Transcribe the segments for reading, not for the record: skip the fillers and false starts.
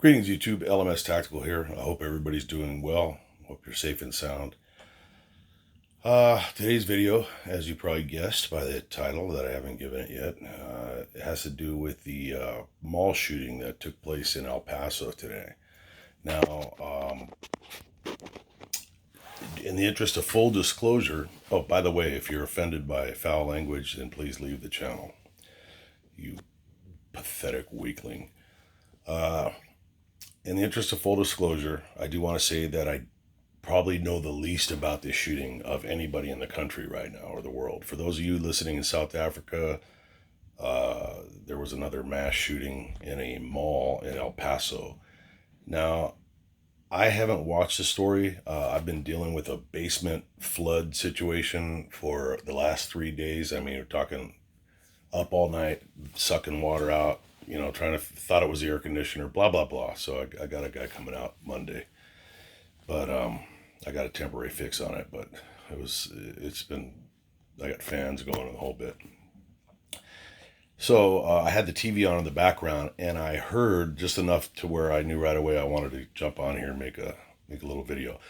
Greetings, YouTube. LMS Tactical here. I hope everybody's doing well. Hope you're safe and sound. Today's video, as you probably guessed by the title that I haven't given it yet, it has to do with the mall shooting that took place in El Paso today. Now, in the interest of full disclosure, oh, by the way, if you're offended by foul language, then please leave the channel. You pathetic weakling. In the interest of full disclosure, I do want to say that I probably know the least about this shooting of anybody in the country right now or the world. For those of you listening in South Africa, there was another mass shooting in a mall in El Paso. Now, I haven't watched the story. I've been dealing with a basement flood situation for the last 3 days. I mean, we're talking up all night, sucking water out, thought it was the air conditioner, blah, blah, blah. So I got a guy coming out Monday, but I got a temporary fix on it, but I got fans going and the whole bit. So I had the TV on in the background, and I heard just enough to where I knew right away I wanted to jump on here and make a little video.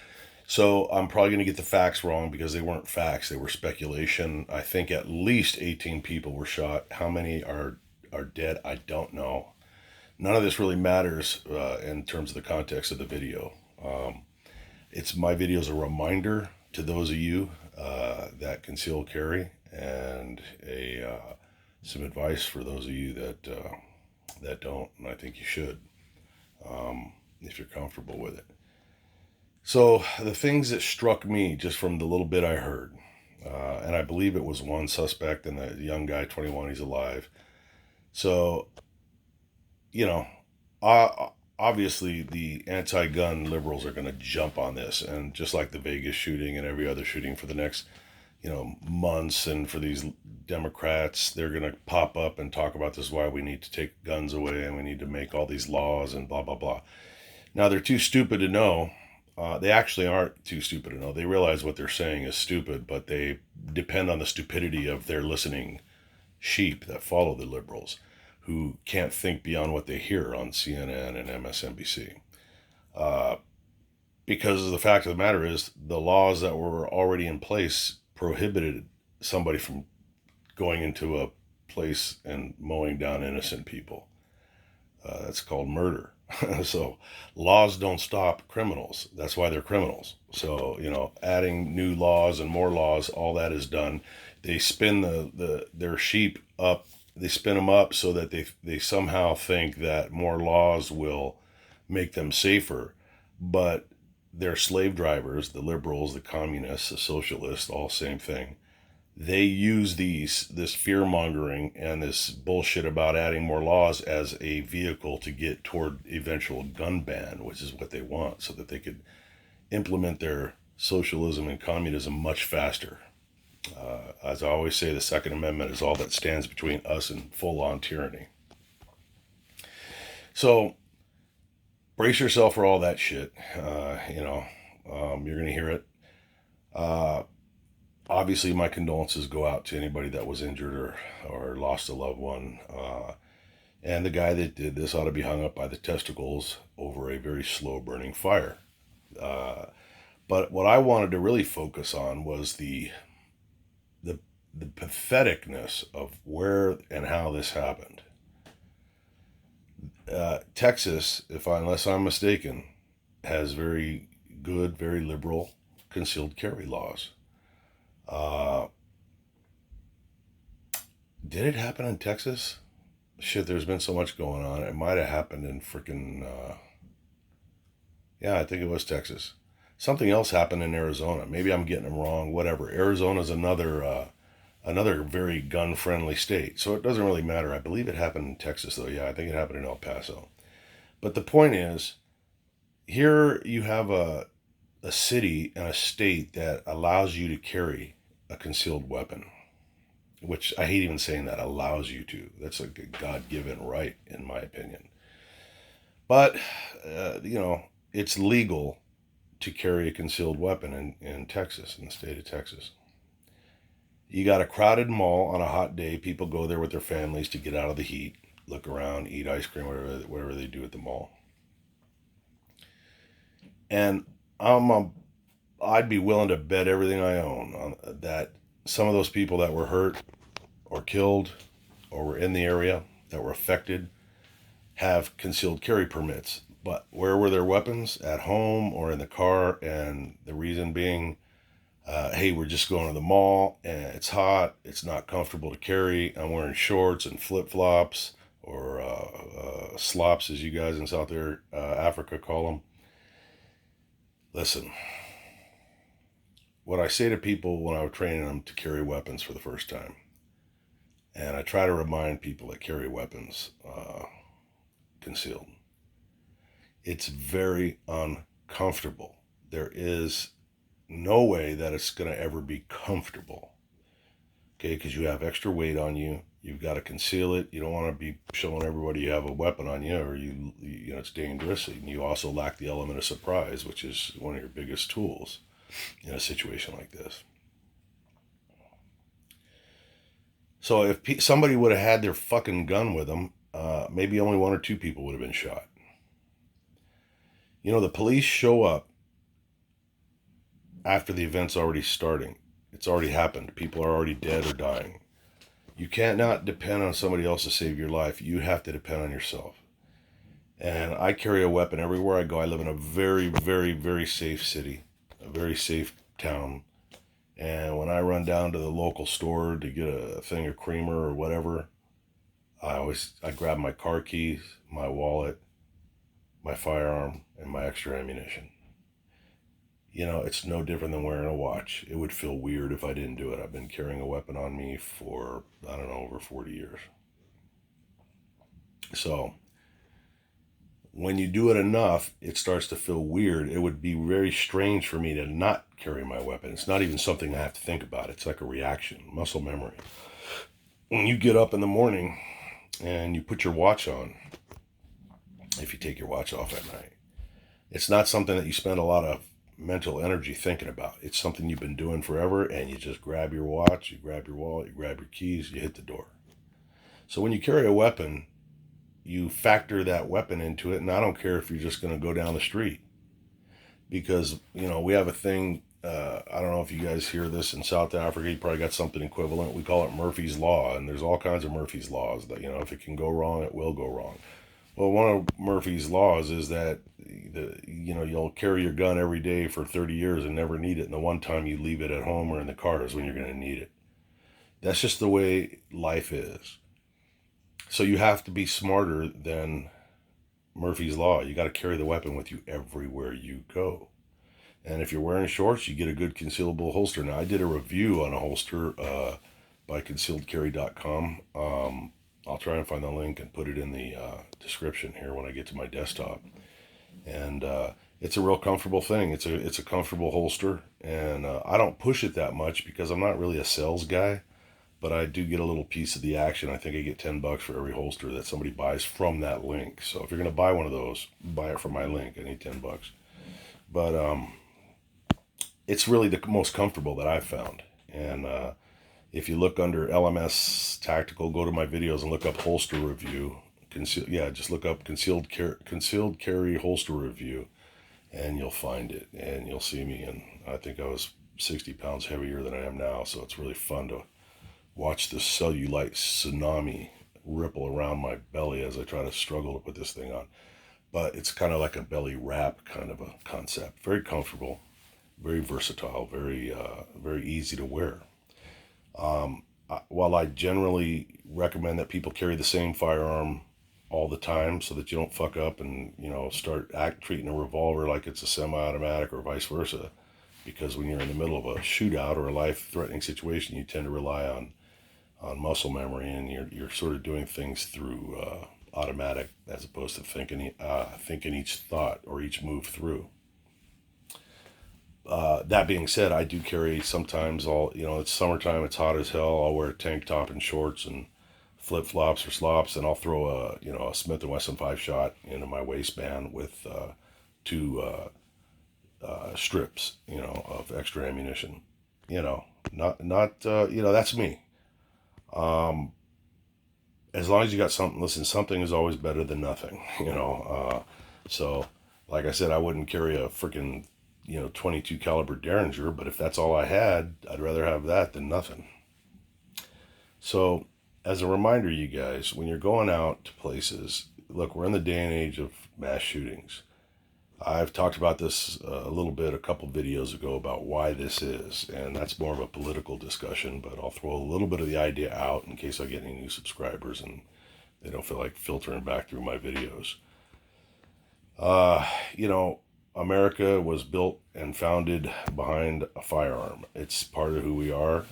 So I'm probably going to get the facts wrong because they weren't facts; they were speculation. I think at least 18 people were shot. How many are dead? I don't know. None of this really matters in terms of the context of the video. It's my video is a reminder to those of you that conceal carry, and some advice for those of you that don't, and I think you should, if you're comfortable with it. So the things that struck me just from the little bit I heard, and I believe it was one suspect and the young guy, 21, he's alive. So, obviously the anti-gun liberals are going to jump on this, and just like the Vegas shooting and every other shooting for the next, months, and for these Democrats, they're going to pop up and talk about this is why we need to take guns away and we need to make all these laws and blah, blah, blah. Now, they're too stupid to know. They actually aren't too stupid to know. They realize what they're saying is stupid, but they depend on the stupidity of their listening sheep that follow the liberals, who can't think beyond what they hear on CNN and MSNBC. Because the fact of the matter is, the laws that were already in place prohibited somebody from going into a place and mowing down innocent people. That's called murder. So laws don't stop criminals. That's why they're criminals. So, adding new laws and more laws, all that is done. They spin their sheep up. They spin them up so that they somehow think that more laws will make them safer. But they're slave drivers, the liberals, the communists, the socialists, all same thing. They use this fear mongering and this bullshit about adding more laws as a vehicle to get toward eventual gun ban, which is what they want, so that they could implement their socialism and communism much faster. As I always say, the Second Amendment is all that stands between us and full-on tyranny. So brace yourself for all that shit. You're going to hear it. Obviously, my condolences go out to anybody that was injured or lost a loved one. And the guy that did this ought to be hung up by the testicles over a very slow burning fire. But what I wanted to really focus on was the patheticness of where and how this happened. Texas, unless I'm mistaken, has very good, very liberal concealed carry laws. Did it happen in Texas? Shit, there's been so much going on. It might have happened in freaking, I think it was Texas. Something else happened in Arizona. Maybe I'm getting them wrong, whatever. Arizona's another very gun-friendly state, so it doesn't really matter. I believe it happened in Texas, though. Yeah, I think it happened in El Paso. But the point is, here you have a city and a state that allows you to carry a concealed weapon, which I hate even saying that, allows you to. That's a God-given right, in my opinion. But, it's legal to carry a concealed weapon in Texas, in the state of Texas. You got a crowded mall on a hot day. People go there with their families to get out of the heat, look around, eat ice cream, whatever they do at the mall. And I'd be willing to bet everything I own on that some of those people that were hurt or killed or were in the area that were affected have concealed carry permits. But where were their weapons? At home or in the car? And the reason being, hey, we're just going to the mall and it's hot. It's not comfortable to carry. I'm wearing shorts and flip flops or slops, as you guys in South Africa call them. Listen, what I say to people when I'm training them to carry weapons for the first time, and I try to remind people that carry weapons concealed, it's very uncomfortable. There is no way that it's going to ever be comfortable. Okay, because you have extra weight on you. You've got to conceal it. You don't want to be showing everybody you have a weapon on you, or you know it's dangerous. And you also lack the element of surprise, which is one of your biggest tools in a situation like this. So if somebody would have had their fucking gun with them, maybe only one or two people would have been shot. You know, the police show up after the event's already starting. It's already happened. People are already dead or dying. You cannot depend on somebody else to save your life. You have to depend on yourself. And I carry a weapon everywhere I go. I live in a very, very, very safe city, a very safe town. And when I run down to the local store to get a thing of creamer or whatever, I grab my car keys, my wallet, my firearm, and my extra ammunition. You know, it's no different than wearing a watch. It would feel weird if I didn't do it. I've been carrying a weapon on me for, I don't know, over 40 years. So, when you do it enough, it starts to feel weird. It would be very strange for me to not carry my weapon. It's not even something I have to think about. It's like a reaction, muscle memory. When you get up in the morning and you put your watch on, if you take your watch off at night, it's not something that you spend a lot of mental energy thinking about. It's something you've been doing forever, and you just grab your watch, you grab your wallet, you grab your keys, you hit the door. So when you carry a weapon, you factor that weapon into it, and I don't care if you're just going to go down the street, because you know we have a thing. I don't know if you guys hear this in South Africa. You probably got something equivalent. We call it Murphy's Law, and there's all kinds of Murphy's Laws that, you know, if it can go wrong, it will go wrong. Well, one of Murphy's laws is that you'll carry your gun every day for 30 years and never need it, and the one time you leave it at home or in the car is when you're going to need it. That's just the way life is. So you have to be smarter than Murphy's Law. You got to carry the weapon with you everywhere you go. And if you're wearing shorts, you get a good concealable holster. Now, I did a review on a holster by concealedcarry.com. I'll try and find the link and put it in the description here when I get to my desktop. And it's a real comfortable thing. It's a comfortable holster, and I don't push it that much because I'm not really a sales guy, but I do get a little piece of the action. I think I get $10 for every holster that somebody buys from that link. So if you're gonna buy one of those, buy it from my link. I need $10. But it's really the most comfortable that I've found. And if you look under LMS Tactical, go to my videos and look up holster review. Just look up concealed carry holster review, and you'll find it, and you'll see me. And I think I was 60 pounds heavier than I am now, so it's really fun to watch the cellulite tsunami ripple around my belly as I try to struggle to put this thing on. But it's kind of like a belly wrap kind of a concept. Very comfortable, very versatile, very easy to wear. While I generally recommend that people carry the same firearm all the time so that you don't fuck up and start treating a revolver like it's a semi-automatic or vice versa, because when you're in the middle of a shootout or a life-threatening situation, you tend to rely on muscle memory, and you're sort of doing things through automatic as opposed to thinking each thought or each move through. That being said, I do carry sometimes it's summertime, it's hot as hell. I'll wear a tank top and shorts and flip flops or slops, and I'll throw a Smith & Wesson 5-shot into my waistband with two strips, of extra ammunition. That's me. As long as you got something, listen, something is always better than nothing, so Like I said, I wouldn't carry a freaking 22 caliber Derringer, but if that's all I had, I'd rather have that than nothing. So, as a reminder, you guys, when you're going out to places, look, we're in the day and age of mass shootings. I've talked about this a little bit a couple videos ago about why this is, and that's more of a political discussion, but I'll throw a little bit of the idea out in case I get any new subscribers and they don't feel like filtering back through my videos. Uh, you know, America was built and founded behind a firearm. It's part of who we are.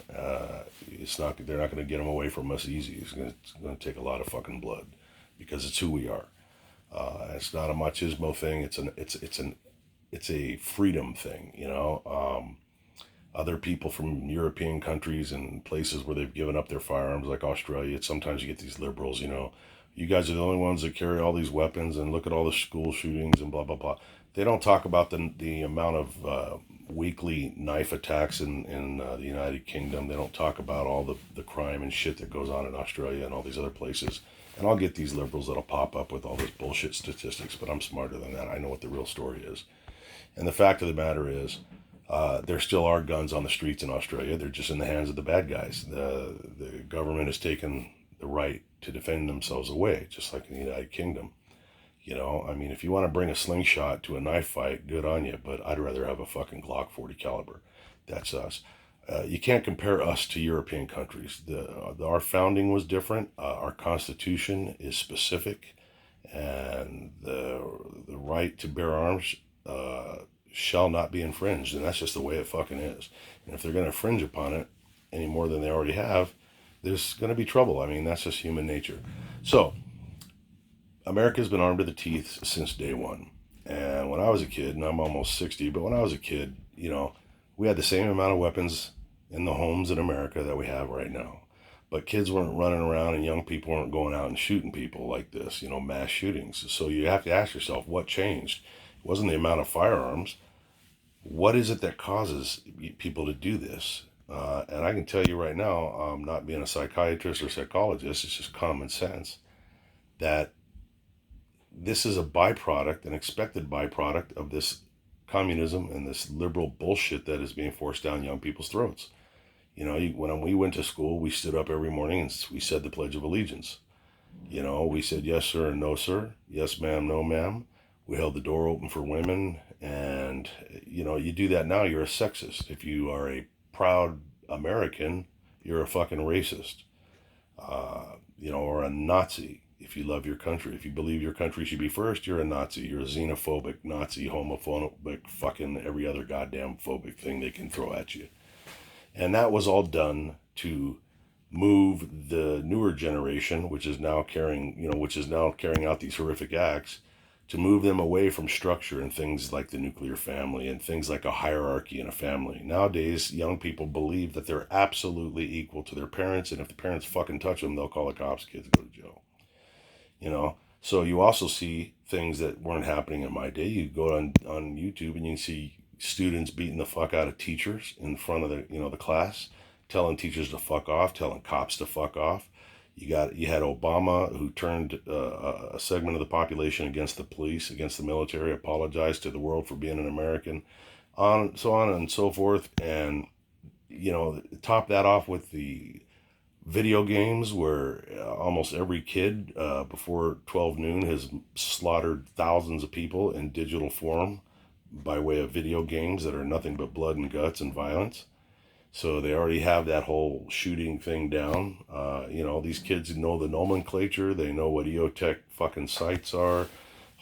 It's not. They're not going to get them away from us easy. It's going to take a lot of fucking blood because it's who we are. It's not a machismo thing. It's a freedom thing. Other people from European countries and places where they've given up their firearms, like Australia. Sometimes you get these liberals. You guys are the only ones that carry all these weapons, and look at all the school shootings and blah blah blah. They don't talk about the amount of weekly knife attacks in the United Kingdom. They don't talk about all the crime and shit that goes on in Australia and all these other places. And I'll get these liberals that'll pop up with all this bullshit statistics, but I'm smarter than that. I know what the real story is. And the fact of the matter is, there still are guns on the streets in Australia. They're just in the hands of the bad guys. The government has taken the right to defend themselves away, just like in the United Kingdom. I mean, if you want to bring a slingshot to a knife fight, good on you, but I'd rather have a fucking Glock 40 caliber. That's us. You can't compare us to European countries. Our founding was different. Our Constitution is specific, and the right to bear arms shall not be infringed, and that's just the way it fucking is. And if they're going to infringe upon it any more than they already have, there's going to be trouble. I mean, that's just human nature. So, America's been armed to the teeth since day one. And when I was a kid, and I'm almost 60, but when I was a kid, we had the same amount of weapons in the homes in America that we have right now. But kids weren't running around and young people weren't going out and shooting people like this, mass shootings. So you have to ask yourself, what changed? It wasn't the amount of firearms. What is it that causes people to do this? And I can tell you right now, not being a psychiatrist or psychologist, it's just common sense, that this is a byproduct, an expected byproduct of this communism and this liberal bullshit that is being forced down young people's throats. When we went to school, we stood up every morning and we said the Pledge of Allegiance. We said yes, sir, and no, sir. Yes, ma'am, no, ma'am. We held the door open for women. And, you do that now, you're a sexist. If you are a proud American, you're a fucking racist. Or a Nazi. If you love your country, if you believe your country should be first, you're a Nazi. You're a xenophobic, Nazi, homophobic, fucking every other goddamn phobic thing they can throw at you. And that was all done to move the newer generation, which is now carrying out these horrific acts, to move them away from structure and things like the nuclear family and things like a hierarchy in a family. Nowadays, young people believe that they're absolutely equal to their parents, and if the parents fucking touch them, they'll call the cops, kids go to jail. So you also see things that weren't happening in my day. You go on YouTube and you can see students beating the fuck out of teachers in front of the class, telling teachers to fuck off, telling cops to fuck off. You had Obama, who turned a segment of the population against the police, against the military, apologized to the world for being an American, on and so forth. And top that off with the video games, where almost every kid before 12 noon has slaughtered thousands of people in digital form by way of video games that are nothing but blood and guts and violence. So they already have that whole shooting thing down. These kids know the nomenclature. They know what EOTech fucking sites are,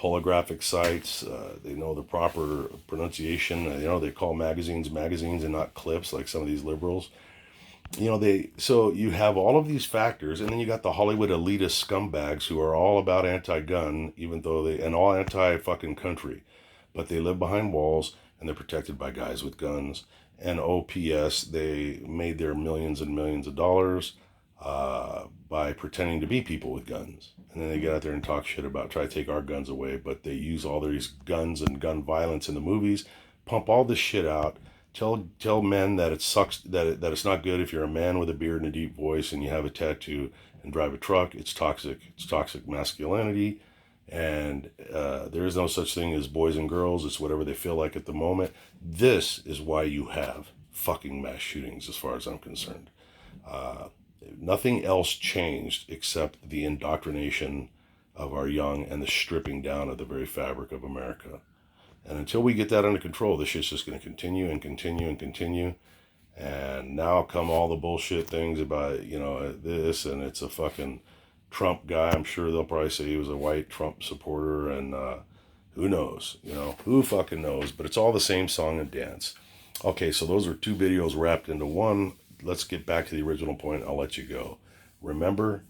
holographic sites. They know the proper pronunciation. They call magazines and not clips like some of these liberals. So you have all of these factors, and then you got the Hollywood elitist scumbags who are all about anti-gun, and all anti-fucking country, but they live behind walls and they're protected by guys with guns. And OPS, they made their millions and millions of dollars by pretending to be people with guns, and then they get out there and talk shit about try to take our guns away, but they use all these guns and gun violence in the movies, pump all this shit out. Tell men that it sucks, that it's not good if you're a man with a beard and a deep voice and you have a tattoo and drive a truck. It's toxic. It's toxic masculinity. And there is no such thing as boys and girls. It's whatever they feel like at the moment. This is why you have fucking mass shootings, as far as I'm concerned. Uh, Nothing else changed except the indoctrination of our young and the stripping down of the very fabric of America. And until we get that under control, this shit's just going to continue and continue and continue. And now come all the bullshit things about, this, and it's a fucking Trump guy. I'm sure they'll probably say he was a white Trump supporter, and who knows? Who fucking knows? But it's all the same song and dance. Okay, so those are two videos wrapped into one. Let's get back to the original point. I'll let you go. Remember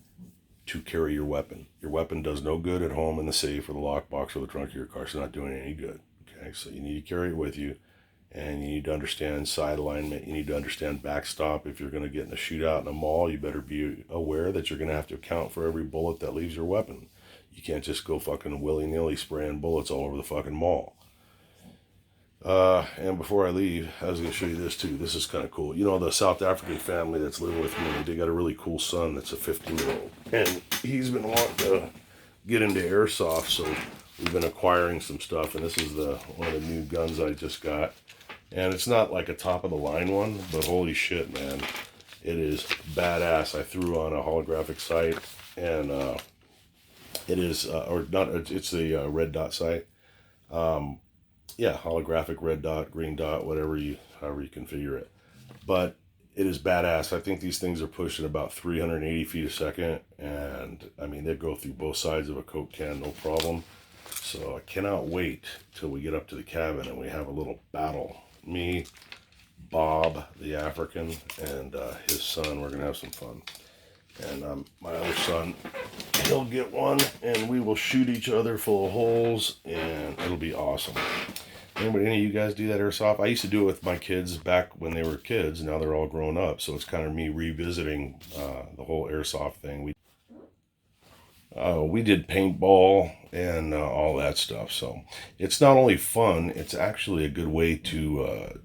to carry your weapon. Your weapon does no good at home in the safe or the lockbox or the trunk of your car. It's not doing any good. Okay, so you need to carry it with you, and you need to understand side alignment. You need to understand backstop. If you're going to get in a shootout in a mall, you better be aware that you're going to have to account for every bullet that leaves your weapon. You can't just go fucking willy-nilly spraying bullets all over the fucking mall. And before I leave, I was going to show you this too. This is kind of cool. The South African family that's living with me, they got a really cool son that's a 15-year-old. And he's been wanting to get into airsoft, so we've been acquiring some stuff. And this is one of the new guns I just got. And it's not like a top-of-the-line one, but holy shit, man. It is badass. I threw on a holographic sight, and it is, or not, it's the red dot sight. Yeah, holographic red dot, green dot, however you configure it. But it is badass. I think these things are pushing about 380 feet a second, and I mean, they go through both sides of a Coke can, no problem. So I cannot wait till we get up to the cabin and we have a little battle. Me, Bob, the African, and his son, we're gonna have some fun. And my other son, he'll get one, and we will shoot each other full of holes, and it'll be awesome. Anybody, any of you guys do that airsoft? I used to do it with my kids back when they were kids. Now they're all grown up, so it's kind of me revisiting the whole airsoft thing. We did paintball and all that stuff. So it's not only fun; it's actually a good way to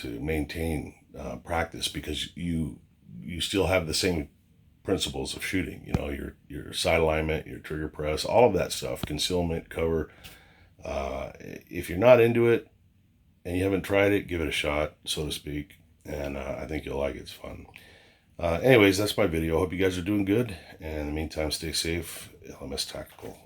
maintain practice, because you still have the same principles of shooting. Your side alignment, your trigger press, all of that stuff, concealment, cover. If you're not into it and you haven't tried it, give it a shot, so to speak. And I think you'll like it. It's fun. Anyways, that's my video. Hope you guys are doing good. And in the meantime, stay safe. LMS Tactical.